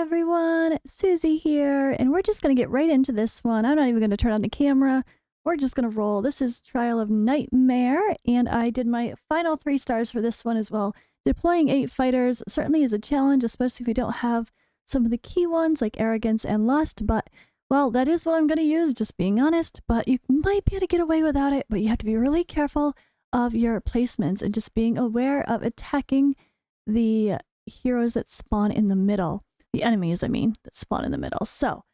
everyone, Susie here, and we're just going to get right into this one. I'm not even going to turn on the camera. We're just going to roll. This is Trial of Nightmare, and I did my final 3 stars for this one as well. Deploying 8 fighters certainly is a challenge, especially if you don't have some of the key ones like Arrogance and Lust, but, well, that is what I'm going to use, just being honest, but you might be able to get away without it, but you have to be really careful of your placements and just being aware of attacking the heroes that spawn in the middle. The enemies, I mean, that spawn in the middle. So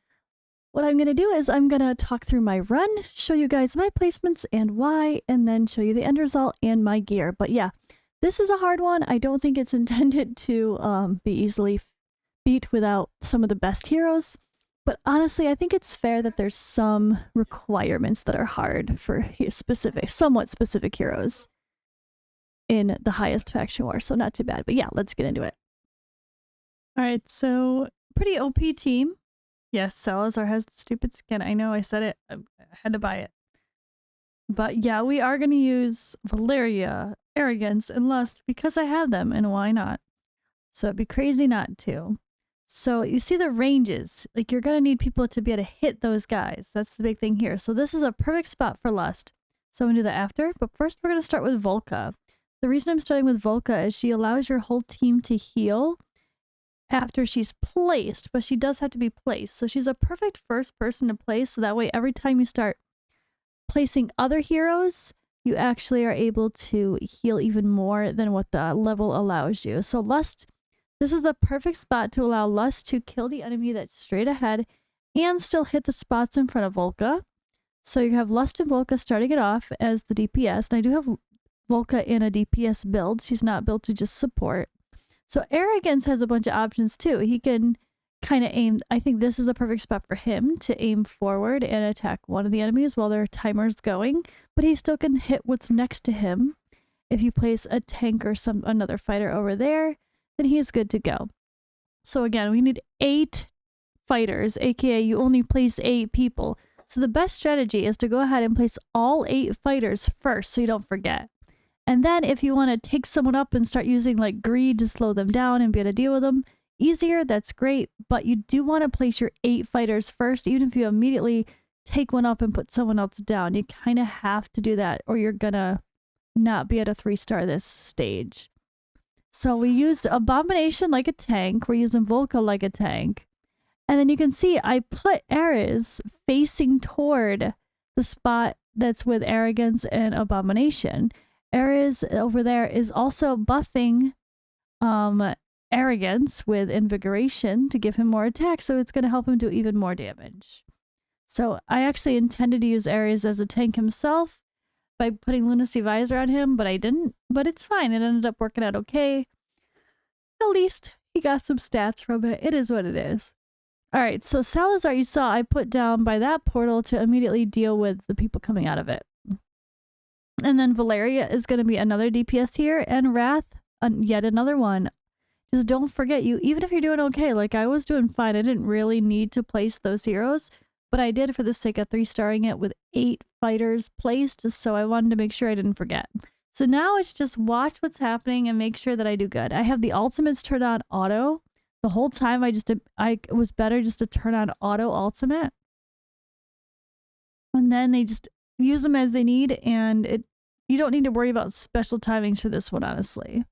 what I'm going to do is I'm going to talk through my run, show you guys my placements and why, and then show you the end result and my gear. But yeah, this is a hard one. I don't think it's intended to be easily beat without some of the best heroes. But honestly, I think it's fair that there's some requirements that are hard for somewhat specific heroes in the highest faction war. So not too bad. But yeah, let's get into it. Alright, so pretty OP team. Yes, Salazar has the stupid skin. I know, I said it. I had to buy it. But yeah, we are going to use Valeria, Arrogance, and Lust because I have them, and why not? So it'd be crazy not to. So you see the ranges. Like, you're going to need people to be able to hit those guys. That's the big thing here. So this is a perfect spot for Lust. So I'm going to do that after. But first, we're going to start with Volka. The reason I'm starting with Volka is she allows your whole team to heal after she's placed, but she does have to be placed. So she's a perfect first person to place, so that way every time you start placing other heroes, you actually are able to heal even more than what the level allows you. So Lust, this is the perfect spot to allow Lust to kill the enemy that's straight ahead and still hit the spots in front of Volka. So you have Lust and Volka starting it off as the DPS, and I do have Volka in a DPS build. She's not built to just support. So Arrogance has a bunch of options too. He can kind of aim. I think this is a perfect spot for him to aim forward and attack one of the enemies while their timer's going. But he still can hit what's next to him. If you place a tank or another fighter over there, then he's good to go. So again, we need 8 fighters, aka you only place 8 people. So the best strategy is to go ahead and place all 8 fighters first so you don't forget. And then if you want to take someone up and start using like greed to slow them down and be able to deal with them easier, that's great. But you do want to place your 8 fighters first, even if you immediately take one up and put someone else down. You kind of have to do that or you're going to not be at a 3-star this stage. So we used Abomination like a tank. We're using Volka like a tank. And then you can see I put Ares facing toward the spot that's with Arrogance and Abomination. Ares over there is also buffing Arrogance with Invigoration to give him more attack, so it's going to help him do even more damage. So I actually intended to use Ares as a tank himself by putting Lunacy Visor on him, but I didn't. But it's fine. It ended up working out okay. At least he got some stats from it. It is what it is. Alright, so Salazar, you saw I put down by that portal to immediately deal with the people coming out of it. And then Valeria is going to be another DPS here, and Wrath, yet another one. Just don't forget, even if you're doing okay, like I was doing fine, I didn't really need to place those heroes, but I did for the sake of 3-starring it with 8 fighters placed, so I wanted to make sure I didn't forget. So now it's just watch what's happening and make sure that I do good. I have the ultimates turned on auto. The whole time it was better just to turn on auto ultimate. And then they just use them as they need, and you don't need to worry about special timings for this one, honestly.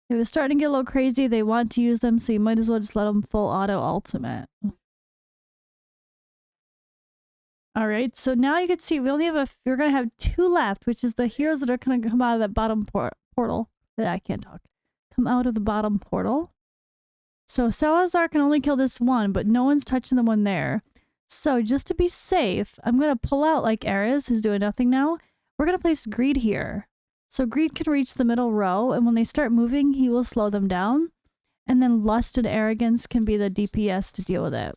If it's starting to get a little crazy, they want to use them, so you might as well just let them full auto ultimate. Alright, so now you can see we're going to have 2 left, which is the heroes that are going to come out of that bottom portal. I can't talk. Come out of the bottom portal. So Salazar can only kill this one, but no one's touching the one there. So just to be safe, I'm going to pull out like Ares, who's doing nothing now. We're going to place Greed here. So Greed can reach the middle row, and when they start moving, he will slow them down. And then Lust and Arrogance can be the DPS to deal with it.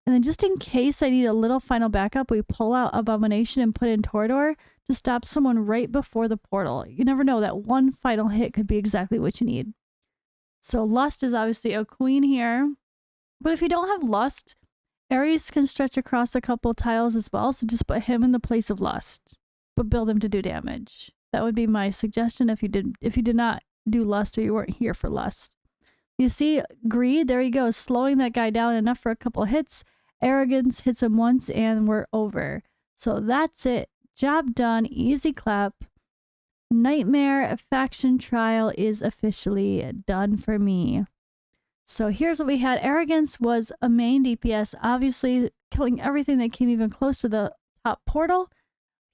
And then just in case I need a little final backup, we pull out Abomination and put in Torador to stop someone right before the portal. You never know, that one final hit could be exactly what you need. So Lust is obviously a queen here. But if you don't have Lust, Ares can stretch across a couple tiles as well, so just put him in the place of Lust, but build him to do damage. That would be my suggestion if you did not do Lust or you weren't here for Lust. You see, greed, there he goes, slowing that guy down enough for a couple hits. Arrogance hits him once and we're over. So that's it. Job done. Easy clap. Nightmare faction trial is officially done for me. So here's what we had. Arrogance was a main DPS, obviously killing everything that came even close to the top portal.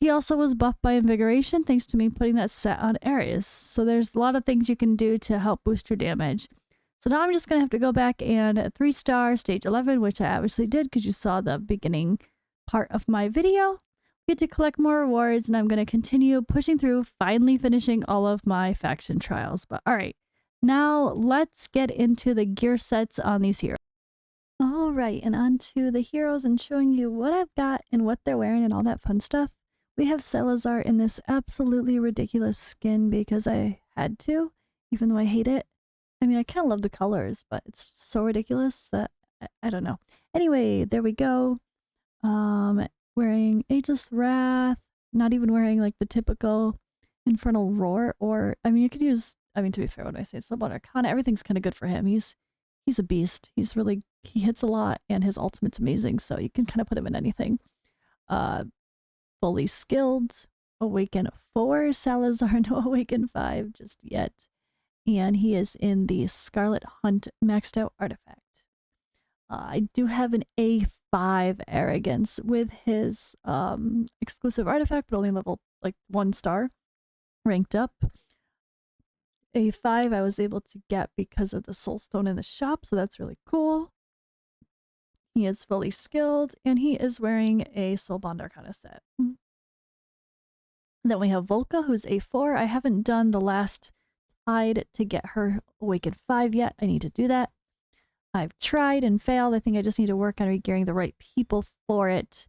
He also was buffed by Invigoration thanks to me putting that set on Ares. So there's a lot of things you can do to help boost your damage. So now I'm just going to have to go back and 3-star stage 11, which I obviously did because you saw the beginning part of my video. Get to collect more rewards, and I'm going to continue pushing through, finally finishing all of my faction trials. But all right, now let's get into the gear sets on these heroes. All right, and on to the heroes and showing you what I've got and what they're wearing and all that fun stuff. We have Salazar in this absolutely ridiculous skin because I had to, even though I hate it. I mean, I kind of love the colors, but it's so ridiculous that I don't know. Anyway, there we go. Wearing Ageless Wrath, not even wearing like the typical Infernal Roar, or I mean, you could use. I mean, to be fair, when I say Sublime Arcana, everything's kind of good for him. He's a beast. He hits a lot, and his ultimate's amazing. So you can kind of put him in anything. Fully skilled, Awaken 4, Salazar, no Awaken 5 just yet. And he is in the Scarlet Hunt maxed out artifact. I do have an A5 Arrogance with his exclusive artifact, but only level like 1 star ranked up. A5 I was able to get because of the Soul Stone in the shop, so that's really cool. He is fully skilled, and he is wearing a Soulbond Arcana set. Then we have Volca, who's A4. I haven't done the last tide to get her Awakened 5 yet. I need to do that. I've tried and failed. I think I just need to work on regearing the right people for it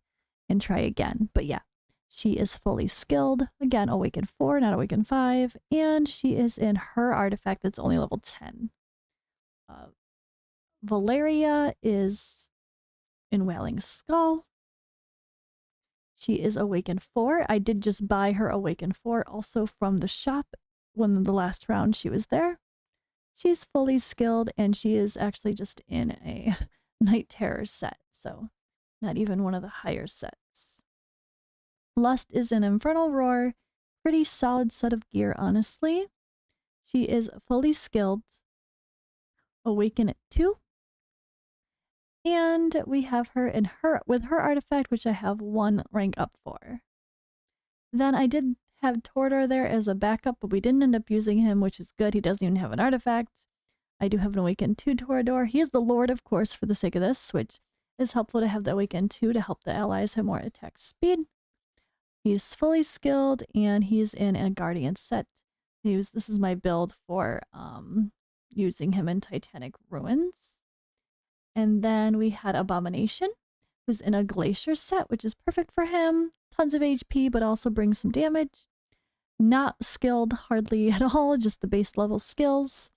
and try again. But yeah, she is fully skilled. Again, Awakened 4, not Awakened 5. And she is in her artifact that's only level 10. Valeria is in Wailing Skull. She is Awakened 4. I did just buy her Awakened 4 also from the shop when the last round she was there. She's fully skilled, and she is actually just in a Night Terror set, so not even one of the higher sets. Lust is an Infernal Roar. Pretty solid set of gear, honestly. She is fully skilled. Awaken at 2. And we have her in with her artifact, which I have 1 rank up for. Then I did have Tordor there as a backup, but we didn't end up using him, which is good. He doesn't even have an artifact. I do have an Awakened 2 Tordor. He is the Lord, of course, for the sake of this, which is helpful to have the Awakened 2 to help the allies have more attack speed. He's fully skilled, and he's in a Guardian set. This is my build for using him in Titanic Ruins. And then we had Abomination, who's in a Glacier set, which is perfect for him. Tons of HP, but also brings some damage. Not skilled hardly at all, just the base level skills.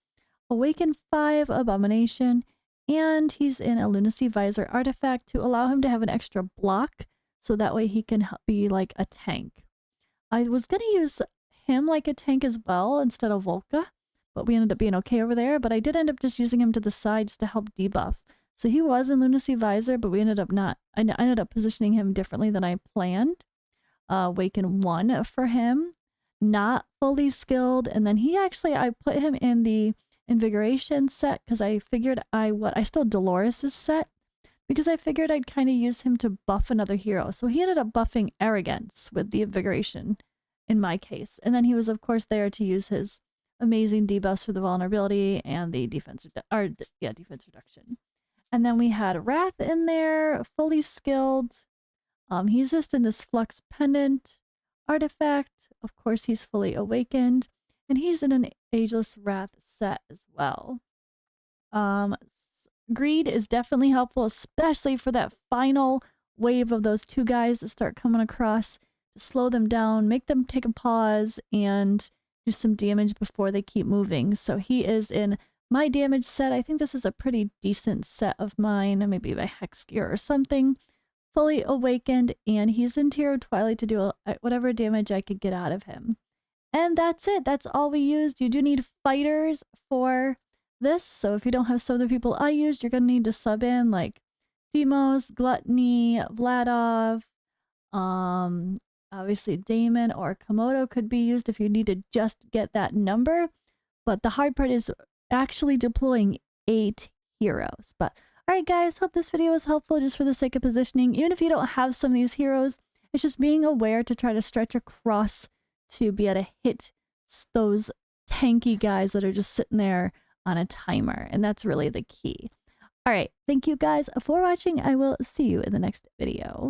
Awaken 5 Abomination, and he's in a Lunacy Visor artifact to allow him to have an extra block, so that way he can be like a tank. I was going to use him like a tank as well instead of Volca, but we ended up being okay over there. But I did end up just using him to the side just to help debuff. So he was in Lunacy Visor, but we ended up not. I ended up positioning him differently than I planned. Awaken 1 for him, not fully skilled, and then I put him in the Invigoration set because I figured I stole Dolores' set because I figured I'd kind of use him to buff another hero. So he ended up buffing Arrogance with the Invigoration in my case, and then he was of course there to use his amazing debuffs for the vulnerability and the defense reduction. And then we had Wrath in there, fully skilled. He's just in this Flux Pendant artifact. Of course, he's fully awakened. And he's in an Ageless Wrath set as well. Greed is definitely helpful, especially for that final wave of those 2 guys that start coming across to slow them down, make them take a pause, and do some damage before they keep moving. So he is in my damage set. I think this is a pretty decent set of mine, maybe by Hex Gear or something. Fully awakened, and he's in Tier of Twilight to do whatever damage I could get out of him. And that's it. That's all we used. You do need fighters for this. So if you don't have some of the people I used, you're going to need to sub in like Demos, Gluttony, Vladov, obviously Damon or Komodo could be used if you need to just get that number. But the hard part is actually deploying 8 heroes. But alright guys, hope this video was helpful just for the sake of positioning. Even if you don't have some of these heroes, it's just being aware to try to stretch across to be able to hit those tanky guys that are just sitting there on a timer. And that's really the key. Alright, thank you guys for watching. I will see you in the next video.